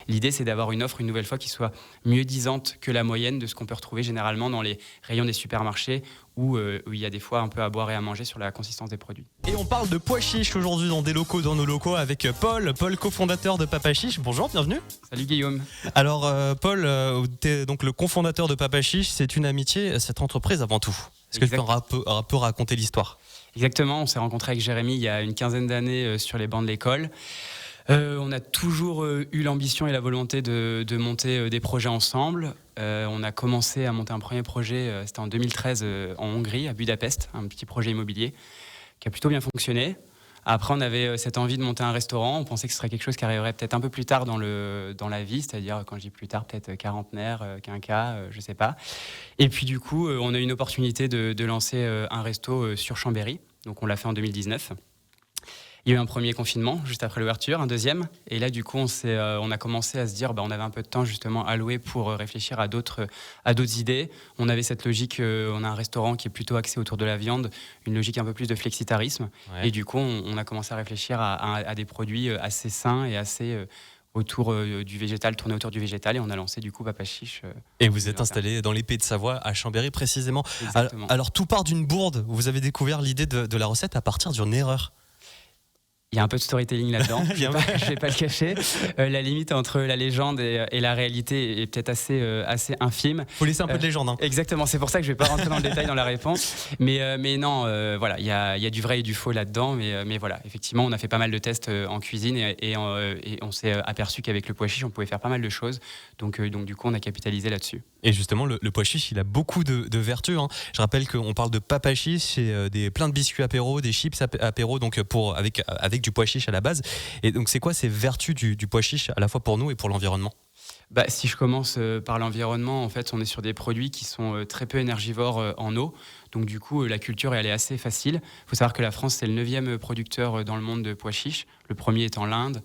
L'idée, c'est d'avoir une offre, une nouvelle fois, qui soit mieux disante que la moyenne de ce qu'on peut retrouver généralement dans les rayons des supermarchés où il y a des fois un peu à boire et à manger sur la consistance des produits. Et on parle de pois chiches aujourd'hui dans nos locaux avec Paul, cofondateur de Papa Chiche. Bonjour, bienvenue. Salut Guillaume. Alors Paul, t'es donc le cofondateur de Papa Chiche, c'est une amitié, cette entreprise avant tout. Est-ce que tu peux un peu raconter l'histoire ? Exactement, on s'est rencontré avec Jérémy il y a une quinzaine d'années sur les bancs de l'école. On a toujours eu l'ambition et la volonté de monter des projets ensemble. On a commencé à monter un premier projet, c'était en 2013 en Hongrie, à Budapest, un petit projet immobilier qui a plutôt bien fonctionné. Après, on avait cette envie de monter un restaurant. On pensait que ce serait quelque chose qui arriverait peut-être un peu plus tard dans la vie, c'est-à-dire, quand je dis plus tard, peut-être quarantenaire, quinquas, je sais pas. Et puis du coup, on a eu une opportunité de lancer un resto sur Chambéry. Donc on l'a fait en 2019. Il y a eu un premier confinement, juste après l'ouverture, un deuxième. Et là, du coup, on a commencé à se dire, on avait un peu de temps justement alloué pour réfléchir à d'autres idées. On avait cette logique, on a un restaurant qui est plutôt axé autour de la viande, une logique un peu plus de flexitarisme. Ouais. Et du coup, on a commencé à réfléchir à des produits assez sains et assez autour du végétal, tourné autour du végétal. Et on a lancé du coup Papa Chiche. Et vous êtes installé dans les Pays de Savoie, à Chambéry précisément. Exactement. Alors, tout part d'une bourde. Vous avez découvert l'idée de la recette à partir d'une erreur. Il y a un peu de storytelling là-dedans, je vais pas le cacher. La limite entre la légende et la réalité est peut-être assez infime. Faut laisser un peu de légende. Exactement, c'est pour ça que je vais pas rentrer dans le détail dans la réponse. Mais non, voilà, il y a du vrai et du faux là-dedans. Mais voilà, effectivement, on a fait pas mal de tests en cuisine et on s'est aperçu qu'avec le pois chiche, on pouvait faire pas mal de choses. Donc du coup, on a capitalisé là-dessus. Et justement, le pois chiche, il a beaucoup de vertus. Je rappelle qu'on parle de Papa Chiche, c'est plein de biscuits apéro, des chips apéro, donc avec du pois chiche à la base. Et donc, c'est quoi ces vertus du pois chiche, à la fois pour nous et pour l'environnement ? Si je commence par l'environnement, en fait, on est sur des produits qui sont très peu énergivores en eau. Donc du coup, la culture, elle est assez facile. Il faut savoir que la France, c'est le 9e producteur dans le monde de pois chiches. Le premier étant l'Inde.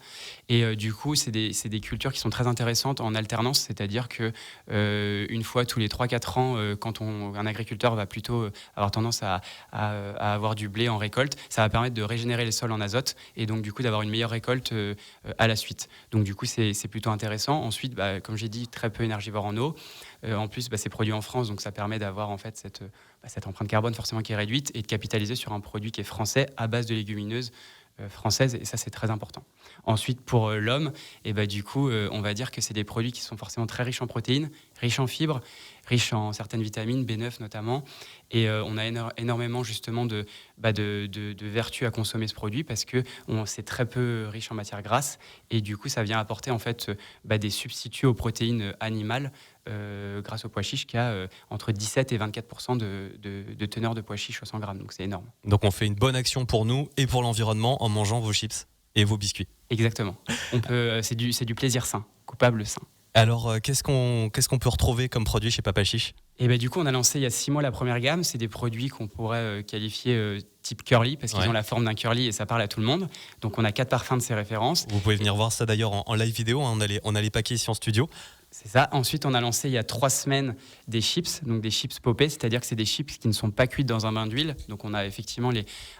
Et du coup, c'est des cultures qui sont très intéressantes en alternance. C'est-à-dire que une fois tous les 3-4 ans, quand un agriculteur va plutôt avoir tendance à avoir du blé en récolte, ça va permettre de régénérer les sols en azote et donc du coup d'avoir une meilleure récolte à la suite. Donc du coup, c'est plutôt intéressant. Ensuite, comme j'ai dit, très peu énergivore en eau. En plus, c'est produit en France, donc ça permet d'avoir en fait cette empreinte carbone forcément qui est réduite et de capitaliser sur un produit qui est français à base de légumineuses françaises, et ça c'est très important. Ensuite, pour l'homme, du coup, on va dire que c'est des produits qui sont forcément très riches en protéines, riches en fibres, riches en certaines vitamines, B9 notamment, et on a énormément justement de vertus à consommer ce produit parce que c'est très peu riche en matières grasses, et du coup ça vient apporter en fait des substituts aux protéines animales grâce au pois chiche qui a entre 17 et 24% de teneur de pois chiche au 100 grammes, donc c'est énorme. Donc on fait une bonne action pour nous et pour l'environnement en mangeant vos chips et vos biscuits. Exactement. C'est du plaisir sain, coupable sain. Alors, qu'est-ce qu'on peut retrouver comme produit chez Papa Chiche ? Et du coup, on a lancé il y a 6 mois la première gamme. C'est des produits qu'on pourrait qualifier type curly, parce qu'ils ont la forme d'un curly et ça parle à tout le monde. Donc, on a 4 parfums de ces références. Vous pouvez venir voir ça d'ailleurs en live vidéo. On a les paquets ici en studio. C'est ça. Ensuite, on a lancé il y a 3 semaines des chips, donc des chips popés, c'est-à-dire que c'est des chips qui ne sont pas cuites dans un bain d'huile. Donc, on a effectivement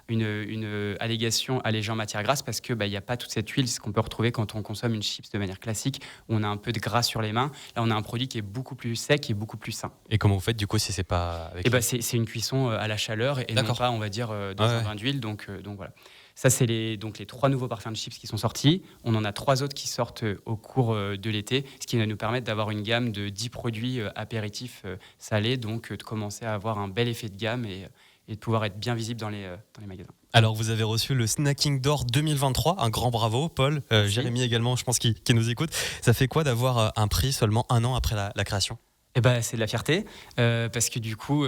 une allégation allégée en matière grasse parce que il n'y a pas toute cette huile, ce qu'on peut retrouver quand on consomme une chips de manière classique, où on a un peu de gras sur les mains. Là, on a un produit qui est beaucoup plus sec et beaucoup plus sain. Et comment vous faites du coup si c'est pas avec c'est une cuisson à la chaleur et non pas, on va dire, dans un bain d'huile. Donc voilà. Ça, c'est les 3 nouveaux parfums de chips qui sont sortis. On en a 3 autres qui sortent au cours de l'été, ce qui va nous permettre d'avoir une gamme de 10 produits apéritifs salés, donc de commencer à avoir un bel effet de gamme et de pouvoir être bien visible dans les magasins. Alors, vous avez reçu le Snacking d'Or 2023. Un grand bravo, Paul. Jérémy également, je pense, qui nous écoute. Ça fait quoi d'avoir un prix seulement 1 an après la création ? C'est de la fierté parce que du coup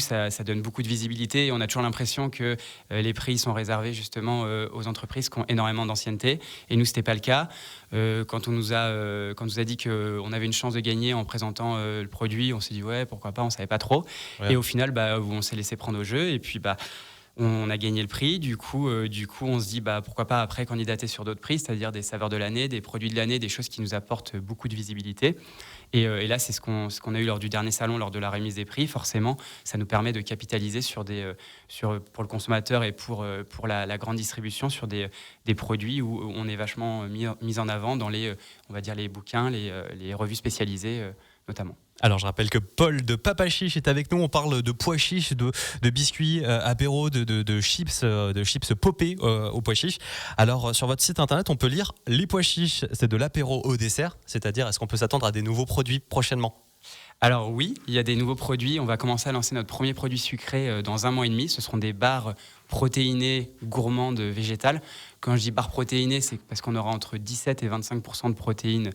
ça donne beaucoup de visibilité et on a toujours l'impression que les prix sont réservés justement aux entreprises qui ont énormément d'ancienneté, et nous c'était pas le cas. Quand on nous a dit qu'on avait une chance de gagner en présentant le produit, on s'est dit pourquoi pas, on savait pas trop, et au final on s'est laissé prendre au jeu, et puis On a gagné le prix, du coup, on se dit pourquoi pas après candidater sur d'autres prix, c'est-à-dire des saveurs de l'année, des produits de l'année, des choses qui nous apportent beaucoup de visibilité. Et là, c'est ce qu'on a eu lors du dernier salon, lors de la remise des prix. Forcément, ça nous permet de capitaliser pour le consommateur et pour la grande distribution sur des produits où on est vachement mis en avant dans on va dire les bouquins, les revues spécialisées notamment. Alors je rappelle que Paul de Papa Chiche est avec nous, on parle de pois chiches, de biscuits apéro, de chips popés au pois chiches. Alors sur votre site internet on peut lire les pois chiches, c'est de l'apéro au dessert, c'est-à-dire est-ce qu'on peut s'attendre à des nouveaux produits prochainement ? Alors oui, il y a des nouveaux produits, on va commencer à lancer notre premier produit sucré dans 1 mois et demi, ce seront des barres protéinées gourmandes végétales. Quand je dis barres protéinées, c'est parce qu'on aura entre 17 et 25% de protéines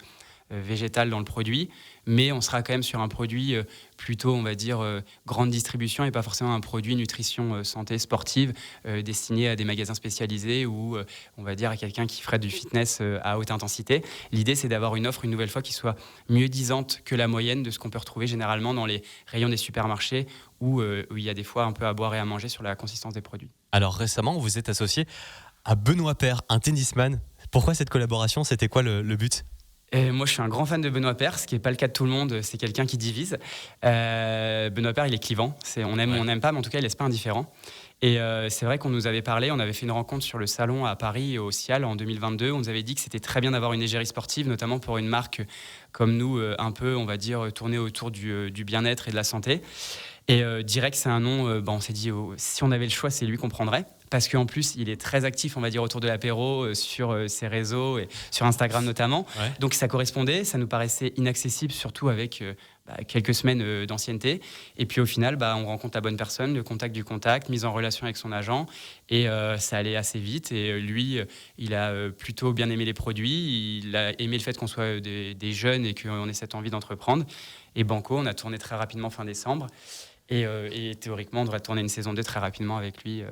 végétales dans le produit, mais on sera quand même sur un produit plutôt, on va dire, grande distribution et pas forcément un produit nutrition santé sportive destiné à des magasins spécialisés ou, on va dire, à quelqu'un qui ferait du fitness à haute intensité. L'idée, c'est d'avoir une offre, une nouvelle fois, qui soit mieux disante que la moyenne de ce qu'on peut retrouver généralement dans les rayons des supermarchés où il y a des fois un peu à boire et à manger sur la consistance des produits. Alors récemment, vous êtes associé à Benoît Paire, un tennisman. Pourquoi cette collaboration ? C'était quoi le but ? Moi, je suis un grand fan de Benoît Paire, ce qui n'est pas le cas de tout le monde, c'est quelqu'un qui divise. Benoît Paire, il est clivant, on aime ou on n'aime pas, mais en tout cas, il laisse pas indifférent. Et c'est vrai qu'on nous avait parlé, on avait fait une rencontre sur le salon à Paris, au Cial, en 2022. On nous avait dit que c'était très bien d'avoir une égérie sportive, notamment pour une marque comme nous, un peu, on va dire, tournée autour du bien-être et de la santé. Et direct, c'est un nom, on s'est dit, si on avait le choix, c'est lui qu'on prendrait. Parce qu'en plus, il est très actif, on va dire, autour de l'apéro, sur ses réseaux, et sur Instagram notamment. Ouais. Donc ça correspondait, ça nous paraissait inaccessible, surtout avec quelques semaines d'ancienneté. Et puis au final, on rencontre la bonne personne, le contact du contact, mise en relation avec son agent. Et ça allait assez vite. Et lui, il a plutôt bien aimé les produits. Il a aimé le fait qu'on soit des jeunes et qu'on ait cette envie d'entreprendre. Et banco, on a tourné très rapidement fin décembre. Et théoriquement, on devrait tourner une saison 2 très rapidement avec lui.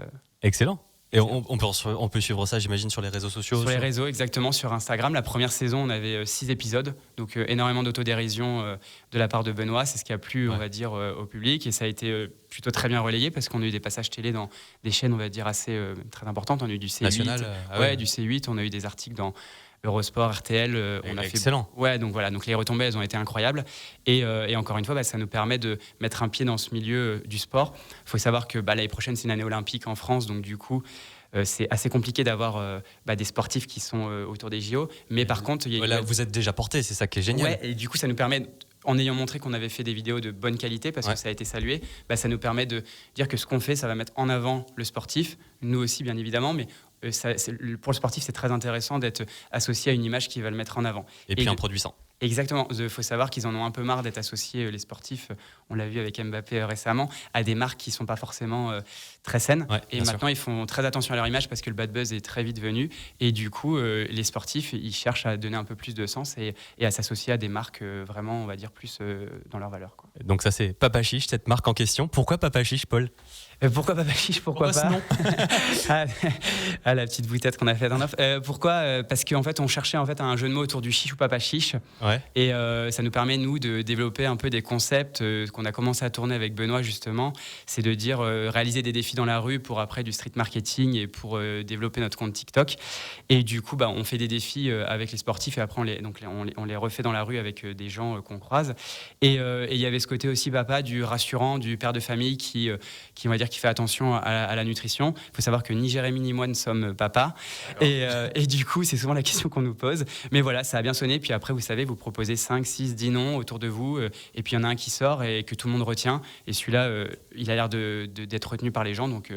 Excellent. Et on peut suivre ça, j'imagine, sur les réseaux sociaux. Sur les réseaux, exactement, sur Instagram. La première saison, on avait 6 épisodes, donc énormément d'autodérision de la part de Benoît. C'est ce qui a plu, on va dire, au public. Et ça a été plutôt très bien relayé parce qu'on a eu des passages télé dans des chaînes, on va dire, assez très importantes. On a eu du C8, National, du C8. On a eu des articles dans Eurosport, RTL, on a excellent. Donc voilà, donc les retombées, elles ont été incroyables. Et encore une fois, ça nous permet de mettre un pied dans ce milieu du sport. Il faut savoir que l'année prochaine, c'est une année olympique en France, donc du coup, c'est assez compliqué d'avoir des sportifs qui sont autour des JO. Mais par contre, vous êtes déjà porté, c'est ça qui est génial. Ouais, et du coup, ça nous permet, en ayant montré qu'on avait fait des vidéos de bonne qualité, parce que ça a été salué, ça nous permet de dire que ce qu'on fait, ça va mettre en avant le sportif, nous aussi bien évidemment, mais pour le sportif, c'est très intéressant d'être associé à une image qui va le mettre en avant. Et puis un produit sain. Exactement. Il faut savoir qu'ils en ont un peu marre d'être associés, les sportifs, on l'a vu avec Mbappé récemment, à des marques qui ne sont pas forcément très saines. Ouais, et maintenant, ils font très attention à leur image parce que le bad buzz est très vite venu. Et du coup, les sportifs, ils cherchent à donner un peu plus de sens et à s'associer à des marques vraiment, on va dire, plus dans leur valeur, quoi. Donc ça, c'est Papa Chiche, cette marque en question. Pourquoi Papa Chiche, Paul ? Pourquoi Papa Chiche ? Pourquoi pas la petite boutette qu'on a faite en off. Pourquoi ? Parce qu'en fait, on cherchait un jeu de mots autour du chiche ou Papa Chiche. Ouais. Et ça nous permet, nous, de développer un peu des concepts qu'on a commencé à tourner avec Benoît, justement. C'est de dire réaliser des défis dans la rue pour après du street marketing et pour développer notre compte TikTok. Et du coup, on fait des défis avec les sportifs et après, on les refait dans la rue avec des gens qu'on croise. Et il y avait ce côté aussi, papa, du rassurant, du père de famille qui on va dire, qui fait attention à la nutrition. Il faut savoir que ni Jérémy ni moi ne sommes papa. Et du coup, c'est souvent la question qu'on nous pose. Mais voilà, ça a bien sonné. Puis après, vous savez, vous proposez 5, 6, 10 noms autour de vous. Et puis, il y en a un qui sort et que tout le monde retient. Et celui-là, il a l'air d'être retenu par les gens. Donc,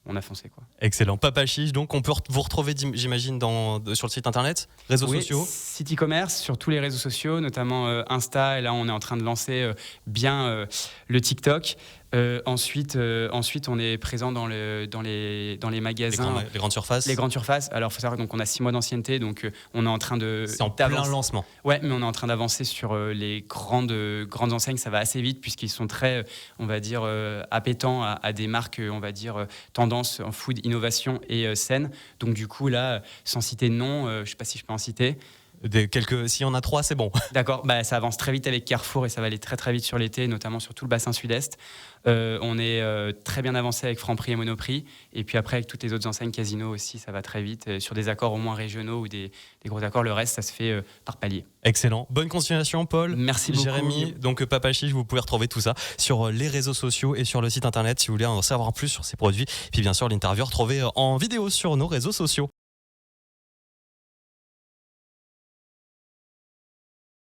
on a foncé, quoi. Excellent. Papa Chiche, donc on peut vous retrouver, j'imagine, sur le site internet, réseaux sociaux. Site e-commerce, sur tous les réseaux sociaux, notamment Insta. Et là, on est en train de lancer bien le TikTok. Ensuite, on est présent dans les magasins. Les grandes surfaces. Les grandes surfaces. Alors, il faut savoir qu'on a 6 mois d'ancienneté, donc on est en train de. C'est en plein lancement. Ouais, mais on est en train d'avancer sur les grandes enseignes. Ça va assez vite puisqu'ils sont très, on va dire, appétents à des marques, on va dire, tendance en food, innovation et saine. Donc, du coup, là, sans citer de nom, je ne sais pas si je peux en citer. S'il y en a 3, c'est bon. D'accord, bah, ça avance très vite avec Carrefour et ça va aller très très vite sur l'été, notamment sur tout le bassin sud-est. On est très bien avancé avec Franprix et Monoprix. Et puis après, avec toutes les autres enseignes Casino aussi, ça va très vite. Sur des accords au moins régionaux ou des gros accords, le reste, ça se fait par palier. Excellent. Bonne continuation, Paul. Merci beaucoup. Jérémy, donc Papa Chiche, vous pouvez retrouver tout ça sur les réseaux sociaux et sur le site internet si vous voulez en savoir plus sur ces produits. Puis bien sûr, l'interview retrouvée en vidéo sur nos réseaux sociaux.